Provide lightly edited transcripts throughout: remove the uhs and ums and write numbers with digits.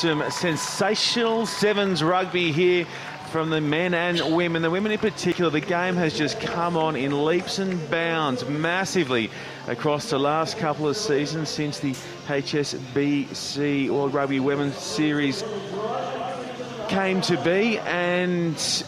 Some sensational sevens rugby here from the men and women. The women in particular, the game has just come on in leaps and bounds massively across the last couple of seasons since the HSBC World Rugby Women's Series came to be, and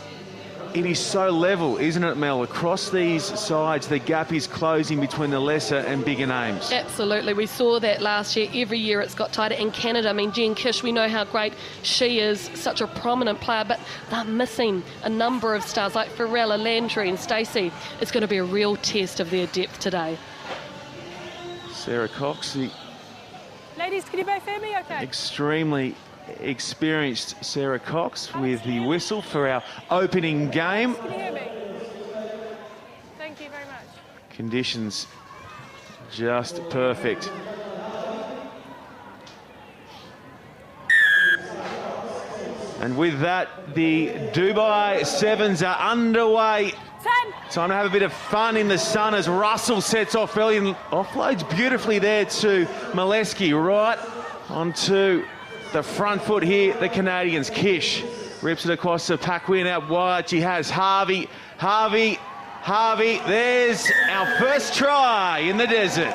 it is so level, isn't it, Mel? Across these sides, the gap is closing between the lesser and bigger names. Absolutely. We saw that last year. Every year it's got tighter. In Canada, I mean, Jen Kish, we know how great she is, such a prominent player, but they're missing a number of stars like Farrella, Landry and Stacey. It's going to be a real test of their depth today. Sarah Cox, the ladies, can you both hear me okay? Extremely experienced Sarah Cox with the whistle for our opening game. Can you hear me? Thank you very much. Conditions just perfect. And with that, the Dubai Sevens are underway. 10. Time to have a bit of fun in the sun as Russell sets off early and offloads beautifully there to Molesky, right onto the front foot here. The Canadians, Kish rips it across the pack win out wide. She has Harvey. There's our first try in the desert.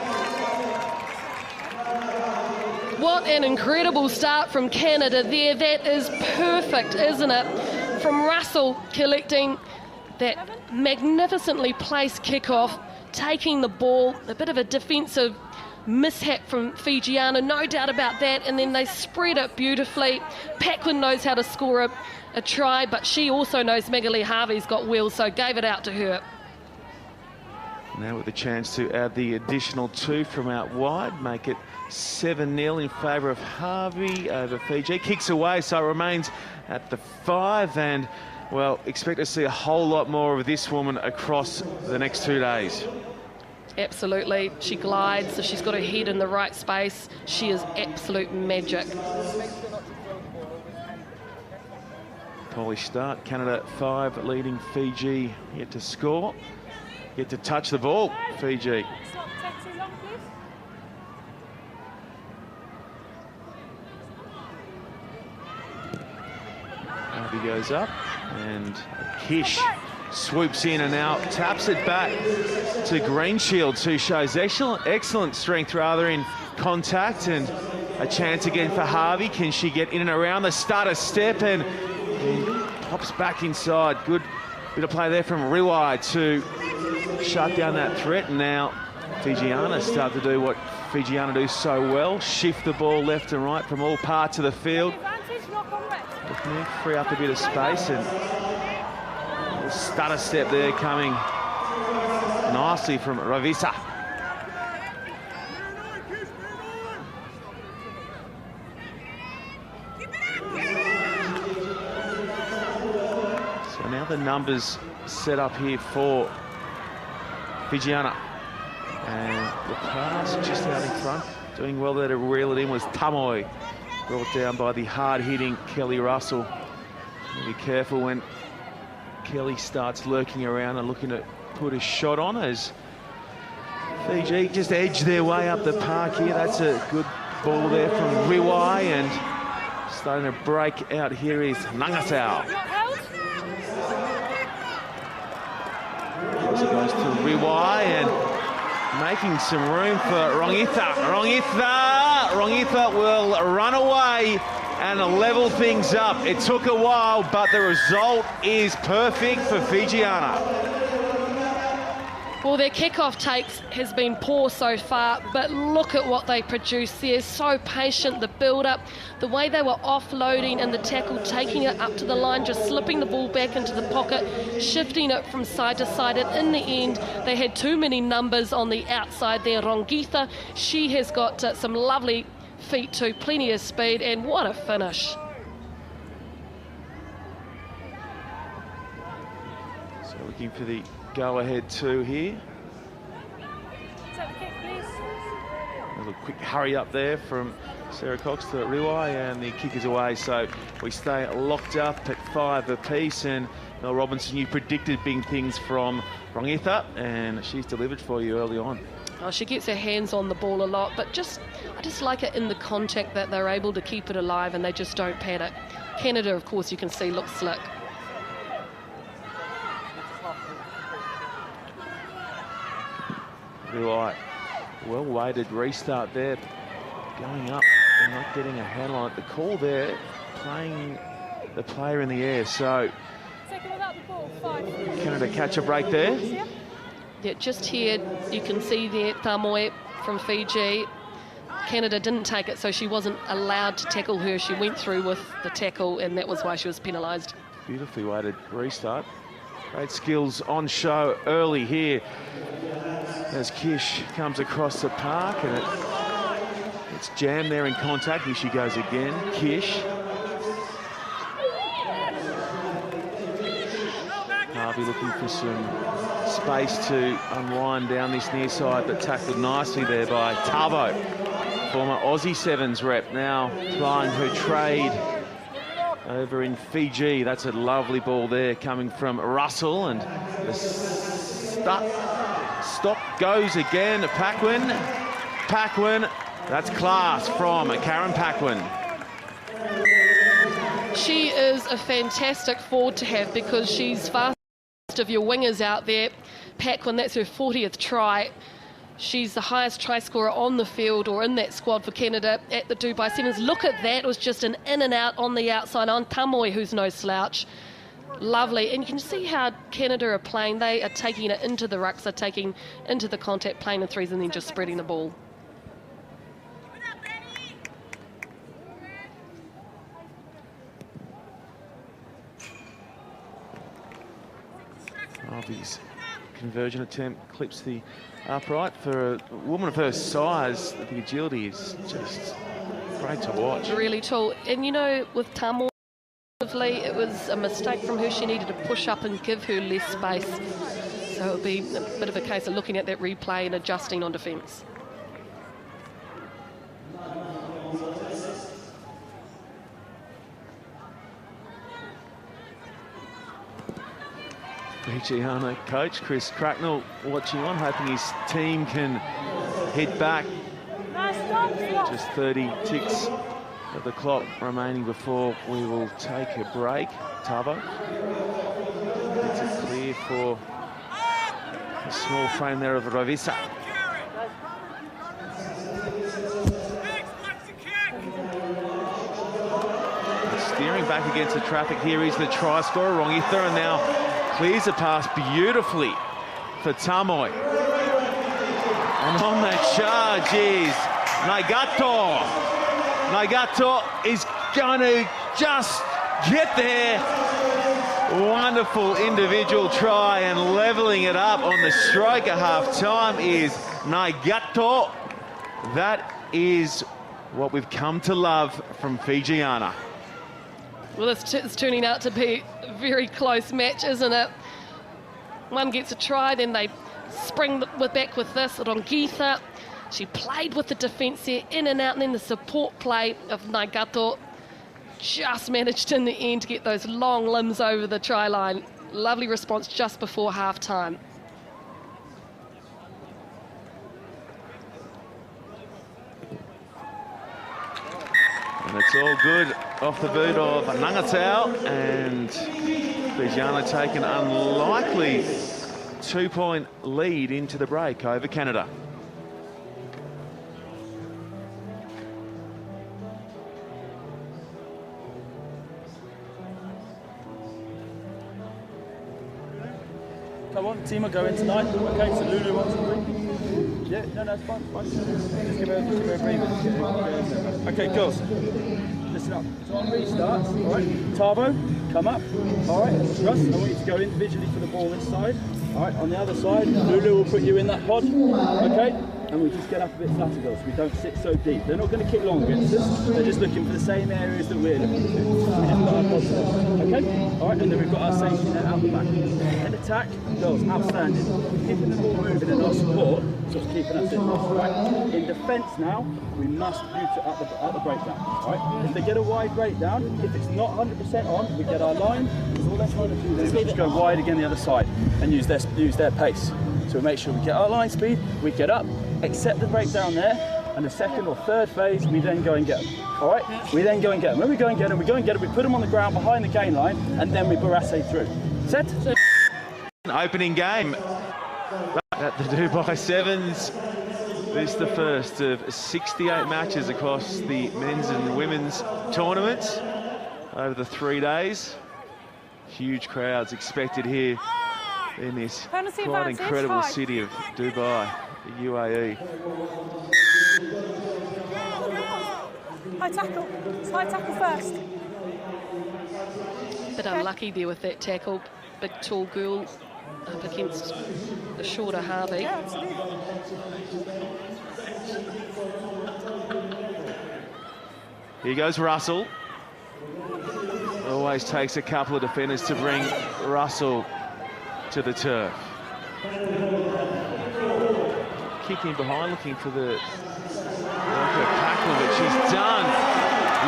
What an incredible start from Canada there. That is perfect, isn't it? From Russell collecting that magnificently placed kickoff, taking the ball, a bit of a defensive mishap from Fijiana, no doubt about that, and then they spread it beautifully. Paquin knows how to score a try, but she also knows Magali Harvey's got wheels, so gave it out to her. Now with the chance to add the additional 2 from out wide, make it 7-0 in favour of Harvey over Fiji. Kicks away, so it remains at the 5, and well, expect to see a whole lot more of this woman across the next 2 days. Absolutely. She glides, so she's got her head in the right space. She is absolute magic. Polished start. Canada 5 leading Fiji yet to score. Yet to touch the ball, Fiji. Stop, take too long, please. Harvey goes up and Kish swoops in and now taps it back to Greenshields, who shows excellent strength rather in contact, and a chance again for Harvey. Can she get in and around the starter step and pops back inside? Good bit of play there from Riwai to shut down that threat, and now Fijiana start to do what Fijiana do so well, shift the ball left and right from all parts of the field. Advantage, knock on red. Free up a bit of space, and stutter step there coming nicely from Ravisa. So now the numbers set up here for Fijiana, and the pass just out in front, doing well there to reel it in was Tamoy, brought down by the hard-hitting Kelly Russell. Be careful when Kelly starts lurking around and looking to put a shot on, as Fiji just edge their way up the park here. That's a good ball there from Riwai, and starting to break out here is Nangatau. Also goes to Riwai and making some room for Rongitha. Rongitha will run away and level things up. It took a while, but the result is perfect for Fijiana. Well, their kickoff has been poor so far, but look at what they produced there. So patient, the build-up, the way they were offloading and the tackle, taking it up to the line, just slipping the ball back into the pocket, shifting it from side to side, and in the end, they had too many numbers on the outside there. Rongitha, she has got some lovely feet too, plenty of speed, and what a finish. So looking for the go-ahead 2 here. Take the kick, please. A little quick hurry up there from Sarah Cox to Riwai, and the kick is away, so we stay locked up at 5 apiece. And Mel Robinson, you predicted big things from Rongitha, and she's delivered for you early on. Oh, she gets her hands on the ball a lot, but I just like it in the contact that they're able to keep it alive and they just don't pad it. Canada, of course, you can see looks slick. Right, well-weighted restart there, going up and not getting a handle on it. The call there, playing the player in the air, so Second without the ball, 5. Canada catch a break there. Yeah, just here you can see there Tamoe from Fiji. Canada didn't take it, so she wasn't allowed to tackle her. She went through with the tackle, and that was why she was penalised. Beautifully weighted restart. Great skills on show early here as Kish comes across the park, and it's jammed there in contact. Here she goes again, Kish. Harvey looking for some space to unwind down this near side, but tackled nicely there by Tavo, former Aussie Sevens rep, now plying her trade over in Fiji. That's a lovely ball there coming from Russell, and the stop goes again. Paquin, that's class from Karen Paquin. She is a fantastic forward to have because she's fast of your wingers out there. Paquin, that's her 40th try. She's the highest try scorer on the field or in that squad for Canada at the Dubai Sevens. Look at that, it was just an in and out on the outside on Tamoe, who's no slouch. Lovely, and you can see how Canada are playing. They are taking it into the rucks, they're taking into the contact, playing in threes and then just spreading the ball. Harvey's conversion attempt clips the upright. For a woman of her size, the agility is just great to watch. Really tall. And you know, with Tamoe, it was a mistake from her. She needed to push up and give her less space. So it would be a bit of a case of looking at that replay and adjusting on defence. Fijiana coach Chris Cracknell watching on, hoping his team can head back. Just 30 ticks of the clock remaining before we will take a break. Tavo gets it clear for the small frame there of Ravisa. Steering back against the traffic here is the try scorer, Rongitha, and now clears the pass beautifully for Tamoe. And on that charge is Naigato. Naigato is going to just get there. Wonderful individual try, and levelling it up on the stroke at half-time is Naigato. That is what we've come to love from Fijiana. Well, this is turning out to be a very close match, isn't it? One gets a try, then they spring back with this. Rongitha, she played with the defence there, in and out, and then the support play of Naigato just managed in the end to get those long limbs over the try line. Lovely response just before half-time. And it's all good off the boot of Nangatau, and Fijiana take an unlikely 2-point lead into the break over Canada. Come on, team will go in tonight. Okay, so Lulu wants to win. Yeah, no, it's fine, Just give her a breather. Okay, girls, listen up. So on restarts, all right, Tavo, come up. All right, Russ, I want you to go individually for the ball this side. All right, on the other side, Lulu will put you in that pod, okay? And we just get up a bit flatter, girls. We don't sit so deep. They're not going to kick long against us. They're just looking for the same areas that we're looking to. So we just put our pods there, okay? All right, and then we've got our safety net out the back. In attack, girls, outstanding. Keeping the ball moving and our support, just keeping us in this, right? In defence now, we must mute it at the breakdown, right? If they get a wide breakdown, if it's not 100% on, we get our line. So all they're trying to do is just go wide again the other side and use their pace. So we make sure we get our line speed, we get up, accept the breakdown there. And the second or third phase, we then go and get them. All right? We then go and get them. When we go and get them, we put them on the ground behind the gain line, and then we barrage through. Set? Opening game at the Dubai Sevens. This is the first of 68 matches across the men's and women's tournaments over the 3 days. Huge crowds expected here in this quite incredible city of Dubai, the UAE. High tackle. It's high tackle first. Bit unlucky there with that tackle. Big tall girl up against the shorter Harvey. Yeah, absolutely. Here goes Russell. Always takes a couple of defenders to bring Russell to the turf. Kicking behind, looking for the tackle, but she's done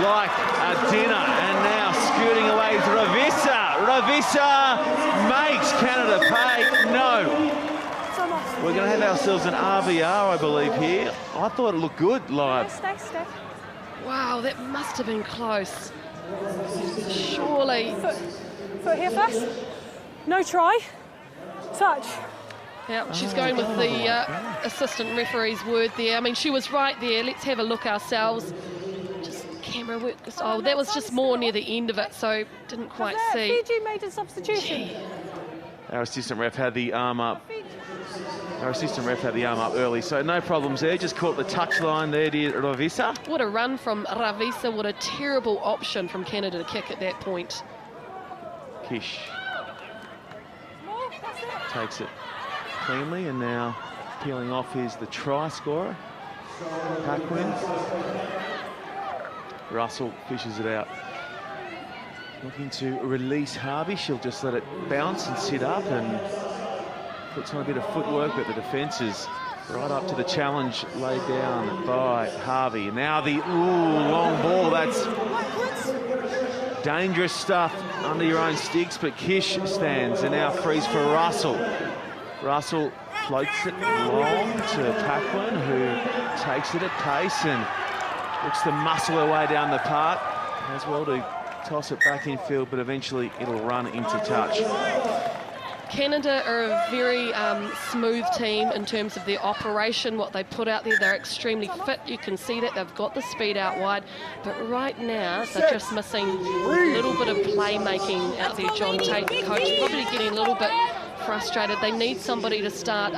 like a dinner. And now scooting away is Ravisa. Ravisa makes Canada pay. No. We're going to have ourselves an RVR, I believe, here. I thought it looked good live. Stay. Wow, that must have been close. Surely. Foot here first. No try. Touch. Yeah, she's going with the assistant referee's word there. I mean, she was right there. Let's have a look ourselves. Just camera work. Oh, that was just more near the end of it, so didn't quite see. Fiji made a substitution. Our assistant ref had the arm up. Early, so no problems there. Just caught the touch line there, dear Ravisa. What a run from Ravisa. What a terrible option from Canada to kick at that point. Kish takes it cleanly, and now peeling off is the try scorer, Paquin. Russell fishes it out. Looking to release Harvey. She'll just let it bounce and sit up and puts on a bit of footwork, but the defence is right up to the challenge laid down by Harvey. Now the long ball. That's dangerous stuff under your own sticks, but Kish stands and now frees for Russell. Russell floats it long to Paquin, who takes it at pace and looks to muscle her way down the park as well to toss it back infield, but eventually it'll run into touch. Canada are a very smooth team in terms of their operation, what they put out there. They're extremely fit. You can see that they've got the speed out wide. But right now, they're just missing a little bit of playmaking out there. John Tate, the coach, probably getting a little bit frustrated. They need somebody to start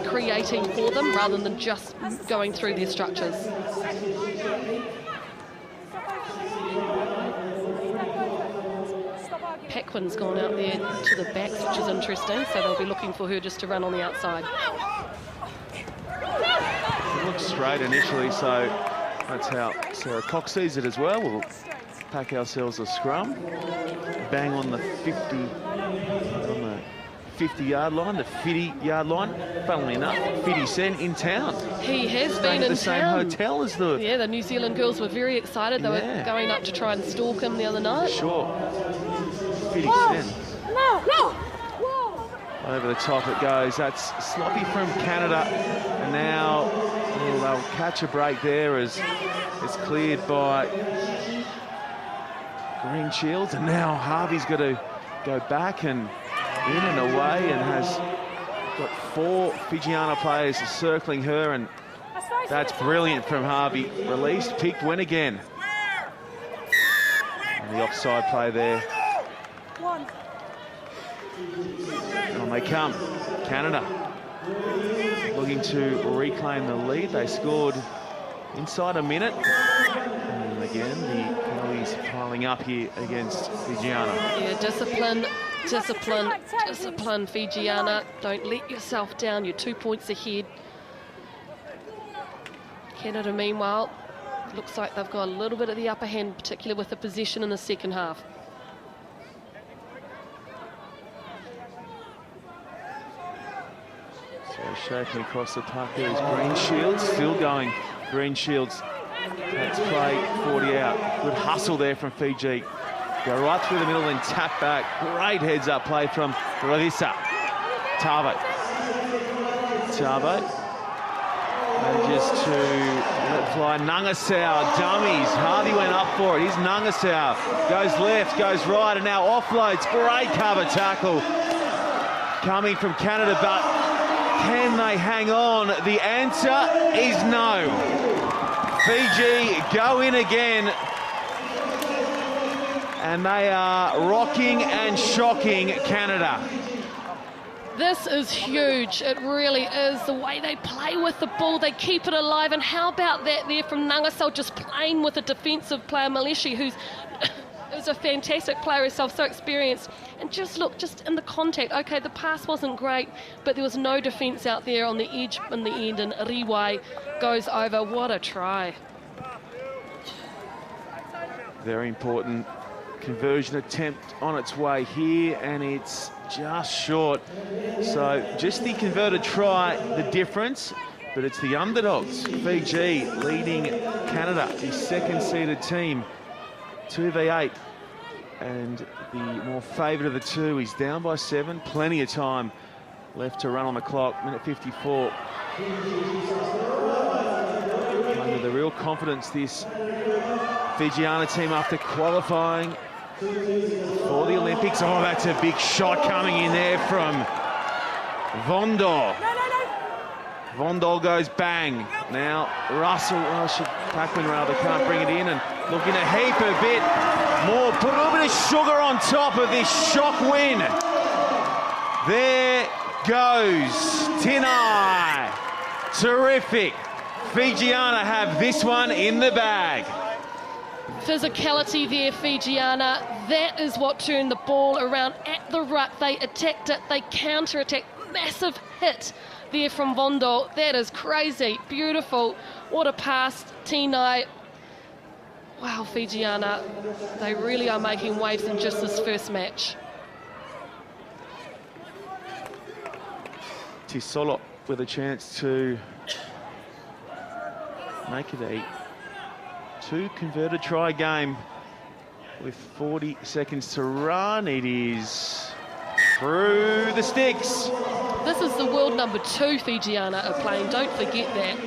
creating for them rather than just going through their structures. Paquin's gone out there to the backs, which is interesting, so they'll be looking for her just to run on the outside. It looks straight initially, so that's how Sarah Cox sees it as well. We'll pack ourselves a scrum, bang on the 50-yard line, the 50-yard line. Funnily enough, 50 Cent in town. He has staying been at in the same hotel as the... Yeah, the New Zealand girls were very excited. They were going up to try and stalk him the other night. Sure. 50 Cent. No. Over the top it goes. That's sloppy from Canada. And now they'll catch a break there as it's cleared by Green Shields. And now Harvey's got to go back and in and away, and has got 4 Fijiana players circling her, and that's brilliant from Harvey. Released, picked, went again. And the offside play there. On they come. Canada looking to reclaim the lead. They scored inside a minute. And again, the penalties piling up here against Fijiana. Yeah, discipline, Fijiana. Don't let yourself down. You're 2 points ahead. Canada, meanwhile, looks like they've got a little bit of the upper hand, particularly with the possession in the second half. So shaking across the park there is Green Shields, still going. Green Shields takes play, 40 out. Good hustle there from Fiji. Go right through the middle and tap back. Great heads-up play from Ravisa. Tavo. Manages to let fly Nangasau, dummies. Harvey went up for it. Here's Nangasau. Goes left, goes right, and now offloads. Great cover tackle coming from Canada, but can they hang on? The answer is no. Fiji go in again, and they are rocking and shocking Canada. This is huge. It really is. The way they play with the ball, they keep it alive. And how about that there from Nangasau, just playing with a defensive player, Malishi, who's is a fantastic player herself, so experienced. And just look, just in the contact. Okay, the pass wasn't great, but there was no defence out there on the edge in the end, and Riwai goes over. What a try. Very important conversion attempt on its way here, and it's just short. So just the converted try, the difference, but it's the underdogs. Fiji leading Canada, the second-seeded team, 2v8. And the more favoured of the two, he's down by 7. Plenty of time left to run on the clock. Minute 54. Playing with a real confidence, this Fijiana team after qualifying for the Olympics. Oh, that's a big shot coming in there from Vondor. Vondor goes bang. Now Russell, tackling rather, can't bring it in, and looking to heap a bit more, put a little bit of sugar on top of this shock win. There goes Tinai. Terrific. Fijiana have this one in the bag. Physicality there, Fijiana. That is what turned the ball around at the ruck. They attacked it, they counter-attacked. Massive hit there from Vondo. That is crazy. Beautiful. What a pass, Tinai. Wow, Fijiana. They really are making waves in just this first match. Tisolo with a chance to make it a 2 converted try game with 40 seconds to run. It is through the sticks. This is the world number 2 Fijiana are playing, don't forget that.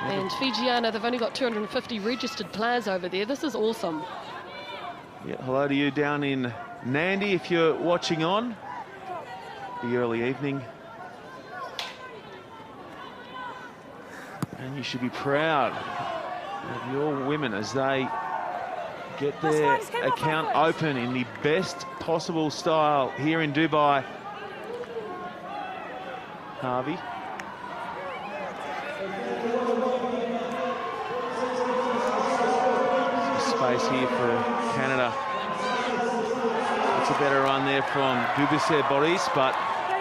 And Fijiana, they've only got 250 registered players over there. This is awesome. Yeah, hello to you down in Nandi if you're watching on the early evening. And you should be proud of your women as they get their account open in the best possible style here in Dubai. Harvey. Some space here for Canada. It's a better run there from Dubuser Boris, but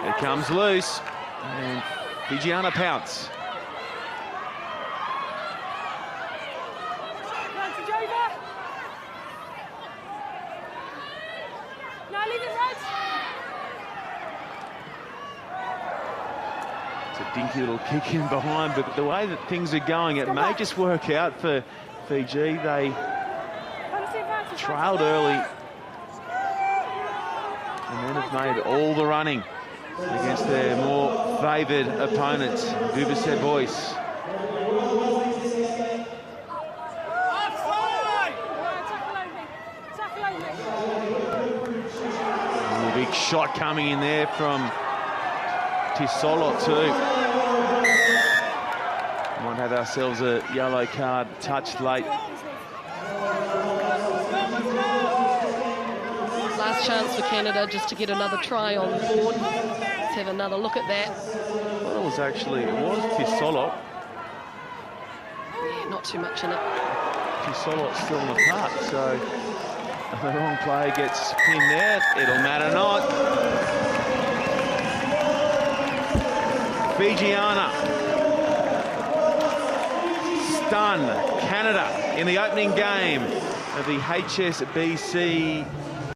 it comes loose. And Fijiana pounce. Dinky little kick in behind, but the way that things are going, it may just work out for Fiji. They trailed early and then have made all the running against their more favoured opponents. Dubuser Boyce. And a big shot coming in there from Tisolo too. Might have ourselves a yellow card touched late. Last chance for Canada just to get another try on board. Let's have another look at that. Well, it was Tisolo. Yeah, not too much in it. Tisolo still in the park, so if the wrong player gets pinned there, it'll matter not. Fijiana stun Canada in the opening game of the HSBC